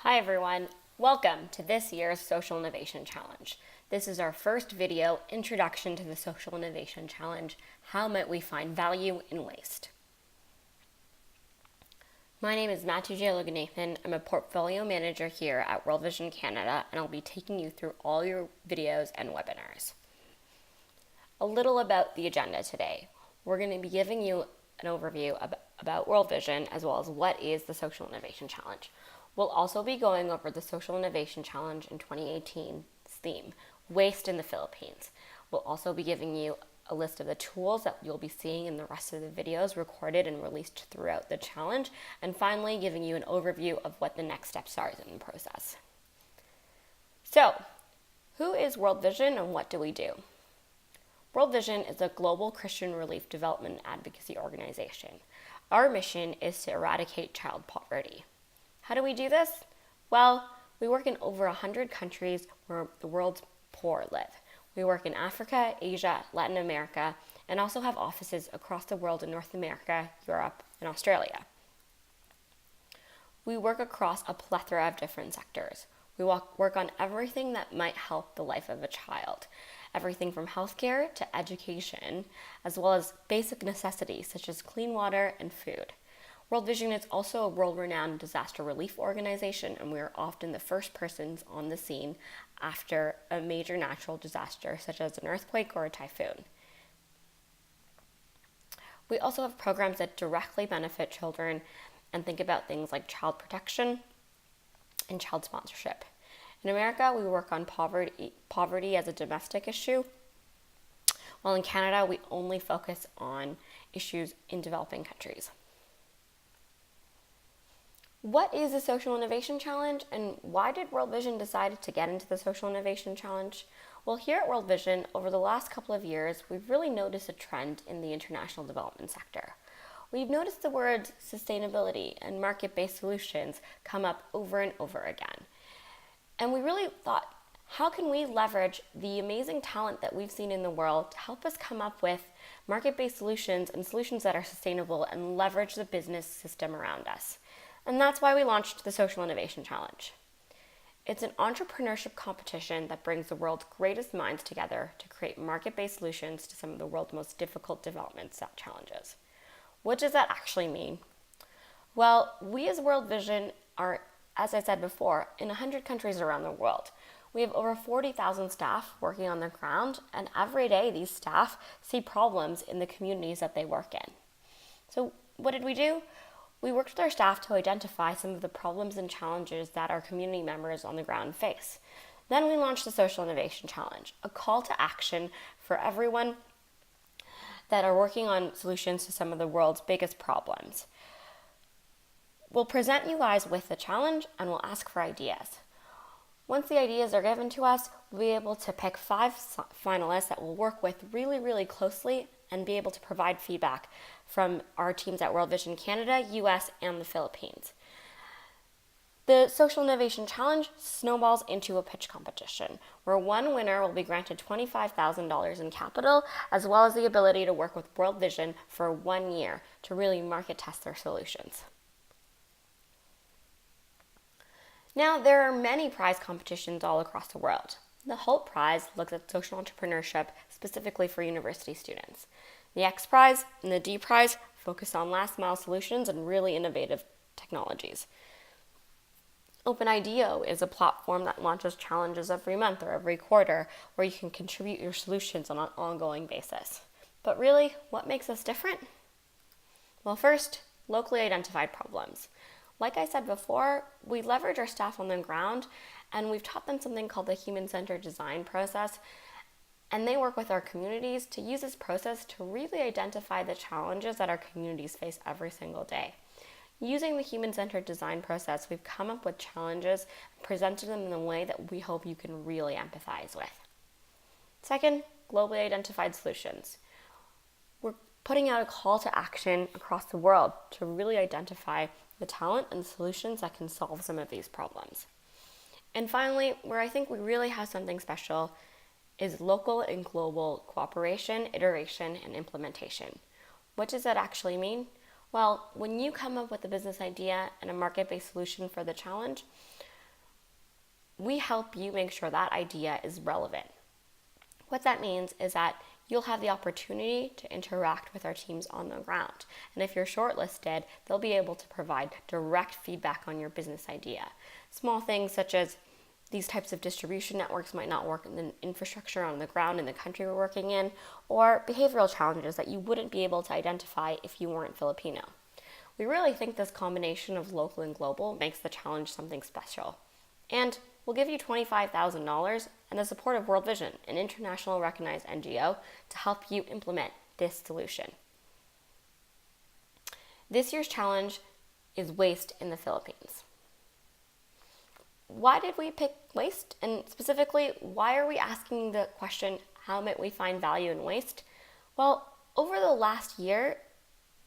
Hi everyone, welcome to this year's Social Innovation Challenge. This is our first video, Introduction to the Social Innovation Challenge, How Might We Find Value in Waste? My name is Matthew J. Loganathan. I'm a portfolio manager here at World Vision Canada, and I'll be taking you through all your videos and webinars. A little about the agenda today. We're going to be giving you an overview about World Vision as well as what is the Social Innovation Challenge. We'll also be going over the Social Innovation Challenge in 2018's theme, Waste in the Philippines. We'll also be giving you a list of the tools that you'll be seeing in the rest of the videos recorded and released throughout the challenge, and finally giving you an overview of what the next steps are in the process. So, who is World Vision and what do we do? World Vision is a global Christian relief development and advocacy organization. Our mission is to eradicate child poverty. How do we do this? Well, we work in over 100 countries where the world's poor live. We work in Africa, Asia, Latin America, and also have offices across the world in North America, Europe, and Australia. We work across a plethora of different sectors. We work on everything that might help the life of a child, everything from healthcare to education, as well as basic necessities such as clean water and food. World Vision is also a world-renowned disaster relief organization, and we are often the first persons on the scene after a major natural disaster such as an earthquake or a typhoon. We also have programs that directly benefit children and think about things like child protection and child sponsorship. In America, we work on poverty as a domestic issue, while in Canada, we only focus on issues in developing countries. What is the Social Innovation Challenge, and why did World Vision decide to get into the Social Innovation Challenge? Well, here at World Vision, over the last couple of years, we've really noticed a trend in the international development sector. We've noticed the words sustainability and market-based solutions come up over and over again. And we really thought, how can we leverage the amazing talent that we've seen in the world to help us come up with market-based solutions and solutions that are sustainable and leverage the business system around us? And that's why we launched the Social Innovation Challenge. It's an entrepreneurship competition that brings the world's greatest minds together to create market-based solutions to some of the world's most difficult development challenges. What does that actually mean? Well, we as World Vision are, as I said before, in 100 countries around the world. We have over 40,000 staff working on the ground, and every day these staff see problems in the communities that they work in. So what did we do? We worked with our staff to identify some of the problems and challenges that our community members on the ground face. Then we launched the Social Innovation Challenge, a call to action for everyone that are working on solutions to some of the world's biggest problems. We'll present you guys with the challenge and we'll ask for ideas. Once the ideas are given to us, we'll be able to pick 5 finalists that we'll work with really closely and be able to provide feedback from our teams at World Vision Canada, US, and the Philippines. The Social Innovation Challenge snowballs into a pitch competition, where one winner will be granted $25,000 in capital, as well as the ability to work with World Vision for 1 year to really market test their solutions. Now, there are many prize competitions all across the world. The Holt Prize looks at social entrepreneurship specifically for university students. The X Prize and the D Prize focus on last-mile solutions and really innovative technologies. OpenIDEO is a platform that launches challenges every month or every quarter where you can contribute your solutions on an ongoing basis. But really, what makes us different? Well, first, locally identified problems. Like I said before, we leverage our staff on the ground, and we've taught them something called the human-centered design process, and they work with our communities to use this process to really identify the challenges that our communities face every single day. Using the human-centered design process, we've come up with challenges and presented them in a way that we hope you can really empathize with. Second, globally identified solutions. We're putting out a call to action across the world to really identify the talent and solutions that can solve some of these problems. And finally, where I think we really have something special is local and global cooperation, iteration, and implementation. What does that actually mean? Well, when you come up with a business idea and a market-based solution for the challenge, we help you make sure that idea is relevant. What that means is that you'll have the opportunity to interact with our teams on the ground. And if you're shortlisted, they'll be able to provide direct feedback on your business idea. Small things such as these types of distribution networks might not work in the infrastructure on the ground in the country we're working in, or behavioral challenges that you wouldn't be able to identify if you weren't Filipino. We really think this combination of local and global makes the challenge something special. And we'll give you $25,000 and the support of World Vision, an international recognized NGO, to help you implement this solution. This year's challenge is waste in the Philippines. Why did we pick waste? And specifically, why are we asking the question, how might we find value in waste? Well, over the last year,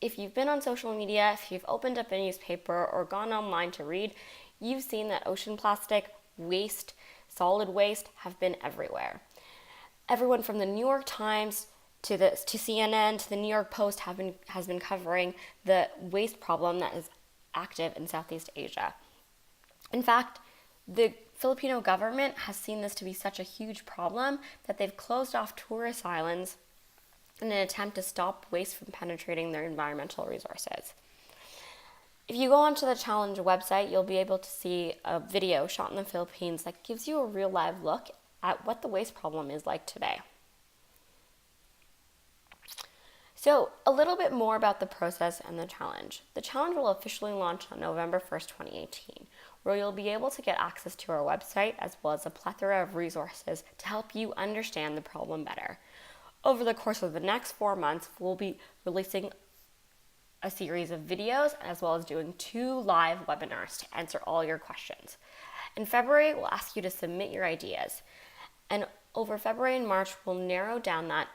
if you've been on social media, if you've opened up a newspaper or gone online to read, you've seen that ocean plastic, waste, solid waste have been everywhere. Everyone from the New York Times to CNN to the New York Post has been covering the waste problem that is active in Southeast Asia. In fact, the Filipino government has seen this to be such a huge problem that they've closed off tourist islands in an attempt to stop waste from penetrating their environmental resources. If you go onto the challenge website, you'll be able to see a video shot in the Philippines that gives you a real live look at what the waste problem is like today. So, a little bit more about the process and the challenge. The challenge will officially launch on November 1st, 2018, where you'll be able to get access to our website as well as a plethora of resources to help you understand the problem better. Over the course of the next 4 months, we'll be releasing a series of videos as well as doing 2 live webinars to answer all your questions. In February, we'll ask you to submit your ideas. And over February and March, we'll narrow down that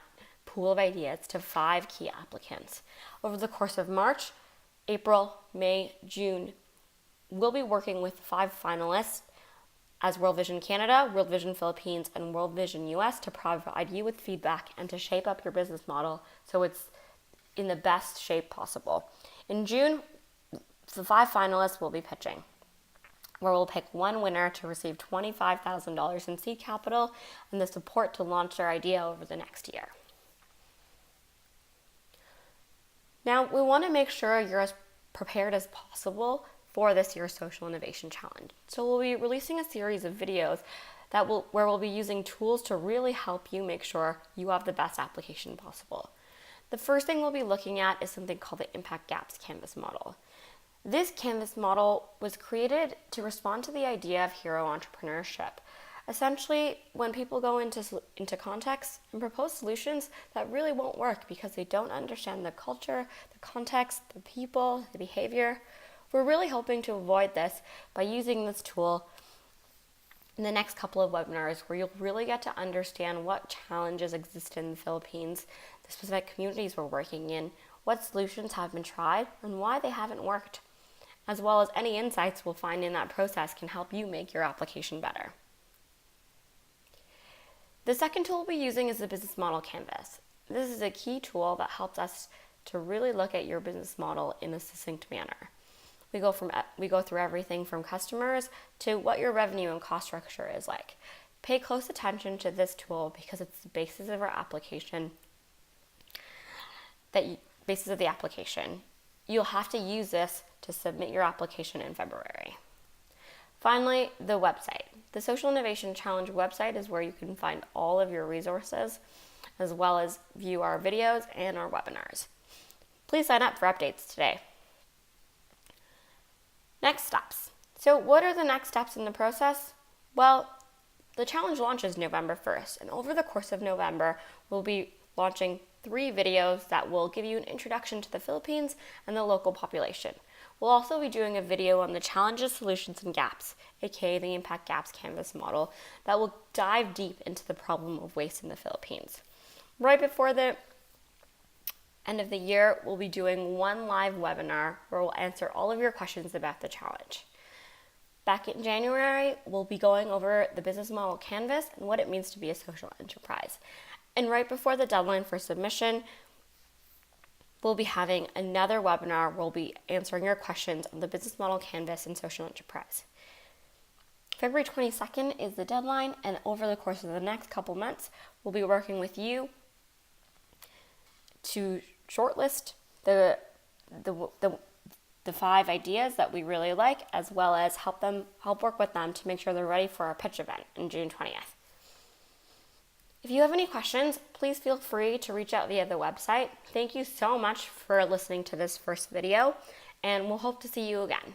pool of ideas to 5 key applicants. Over the course of March, April, May, June, we'll be working with 5 finalists as World Vision Canada, World Vision Philippines, and World Vision US to provide you with feedback and to shape up your business model so it's in the best shape possible. In June, the 5 finalists will be pitching, where we'll pick one winner to receive $25,000 in seed capital and the support to launch their idea over the next year. Now, we want to make sure you're as prepared as possible for this year's Social Innovation Challenge. So we'll be releasing a series of videos where we'll be using tools to really help you make sure you have the best application possible. The first thing we'll be looking at is something called the Impact Gaps Canvas model. This Canvas model was created to respond to the idea of hero entrepreneurship. Essentially, when people go into contexts and propose solutions that really won't work because they don't understand the culture, the context, the people, the behavior, we're really hoping to avoid this by using this tool in the next couple of webinars where you'll really get to understand what challenges exist in the Philippines, the specific communities we're working in, what solutions have been tried, and why they haven't worked, as well as any insights we'll find in that process can help you make your application better. The second tool we'll be using is the Business Model Canvas. This is a key tool that helps us to really look at your business model in a succinct manner. We go through everything from customers to what your revenue and cost structure is like. Pay close attention to this tool because it's the basis of our application. Basis of the application. You'll have to use this to submit your application in February. Finally, the website. The Social Innovation Challenge website is where you can find all of your resources, as well as view our videos and our webinars. Please sign up for updates today. Next steps. So what are the next steps in the process? Well, the challenge launches November 1st, and over the course of November, we'll be launching 3 videos that will give you an introduction to the Philippines and the local population. We'll also be doing a video on the challenges, solutions, and gaps, aka the Impact Gaps Canvas model, that will dive deep into the problem of waste in the Philippines. Right before the end of the year, we'll be doing 1 live webinar where we'll answer all of your questions about the challenge. Back in January, we'll be going over the Business Model Canvas and what it means to be a social enterprise. And right before the deadline for submission, we'll be having another webinar where we'll be answering your questions on the Business Model Canvas and social enterprise. February 22nd is the deadline, and over the course of the next couple months, we'll be working with you to shortlist the 5 ideas that we really like, as well as help work with them to make sure they're ready for our pitch event on June 20th. If you have any questions, please feel free to reach out via the website. Thank you so much for listening to this first video, and we'll hope to see you again.